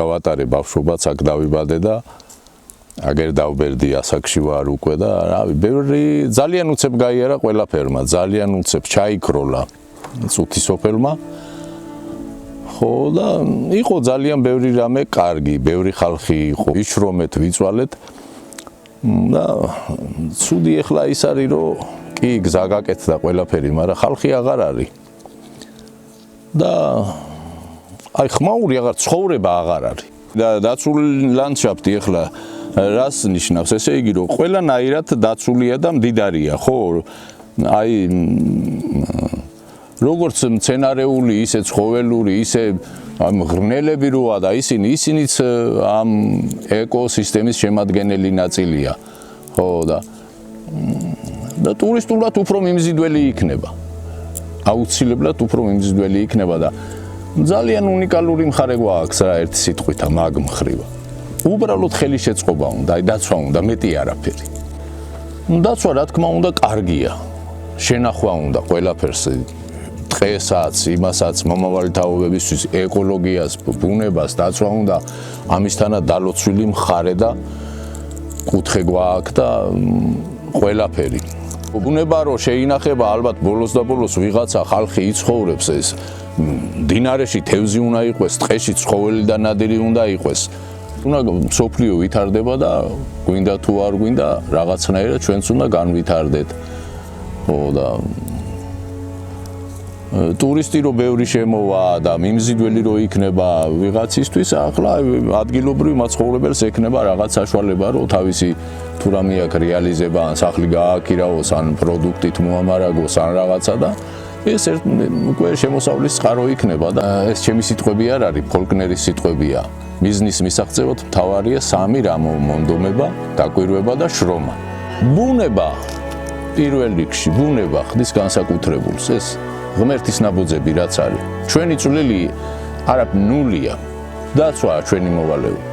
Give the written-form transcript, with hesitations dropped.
გავატარე ბავშვობაც აქ დავიბადე და აგერ დავბერდი ასაკში ვარ უკვე და რავი, ბევრი ძალიან უცებ გაიარა ყველაფერმა, ძალიან უცებ ჩაიქროლა წუთი სოფელმა. ხო და იყო ძალიან ბევრი რამე კარგი, ბევრი ხალხი იყო, იშრომეთ, ვიწვალეთ. და ცუდი ეხლა ის არის, რომ კი გზა გაკეთდა ყველაფერი, მაგრამ ხალხი აღარ არის. და აი ხმაური აღარ ცხოვრება აღარ არის. და დაცული ლანდშაფტი ეხლა რას ნიშნავს? ესე იგი, რომ ყველანაირად დაცულია და მდიდარია, ხო? აი როგორც მცენარეული, ისე ცხოველური, ისე ღრმნელები როა და ისინიც ამ ეკოსისტემის შემადგენელი ნაწილია. ხო და ტურისტულად უფრო მიმზიდველი იქნება. აუცილებლად უფრო მიმზიდველი იქნება და ძალიან უნიკალური მხარე გვაქვს რა ერთი სიტყვით მაგ მხრივ. უბრალოდ ხელი შეწყობა უნდა, აი დაცვა უნდა, მეტი არაფერი. დაცვა რა თქმა უნდა კარგია. შენახვა უნდა ყველაფერს, დღესაც, იმასაც, მომავალი თაობებისთვის, ეკოლოგიას, ბუნებას დაცვა უნდა, ამისთანაც დალოცვილი მხარე და კუთხე გვაქვს და ყველაფერი. ბუნება რო შეინახება, ალბათ ბოლოს და ბოლოს ვიღაცა ხალხი იცხოვრებს ეს. მდინარეში თევზი უნდა იყოს, ტყეში ცხოველი და ნადირი უნდა იყოს. უნდა მსოფლიო ვითარდება და გვინდა თუ არ გვინდა რაღაცნაირად ჩვენც უნდა განვითარდეთ. ხო და ტურისტი რო ბევრი შემოვა და მიმზიდველი რო იქნება ვიღაცისთვის, ახლა ადგილობრივ მაცხოვრებელს ექნება რაღაც საშუალება რო თავისი თუ რამე აქ რეალიზება, ან სახლი გააკირაოს, ან პროდუქტით მოამარაგოს, ან რაღაცა და ეს უკვე შემოსავლის წყარო იქნება და ეს ჩემი სიტყვები არ არის, ფოლკნერის სიტყვებია. ბიზნეს მისაღწევად მთავარია სამი რამ: მონდომება, დაკვირვება და შრომა. ბუნება პირველ რიგში, ბუნება ხდის განსაკუთრებულს, ეს ღმერთის ნაბოძები რაც არის. ჩვენი წვლილი არა ნულია. დაცვა ჩვენი მოვალეობა.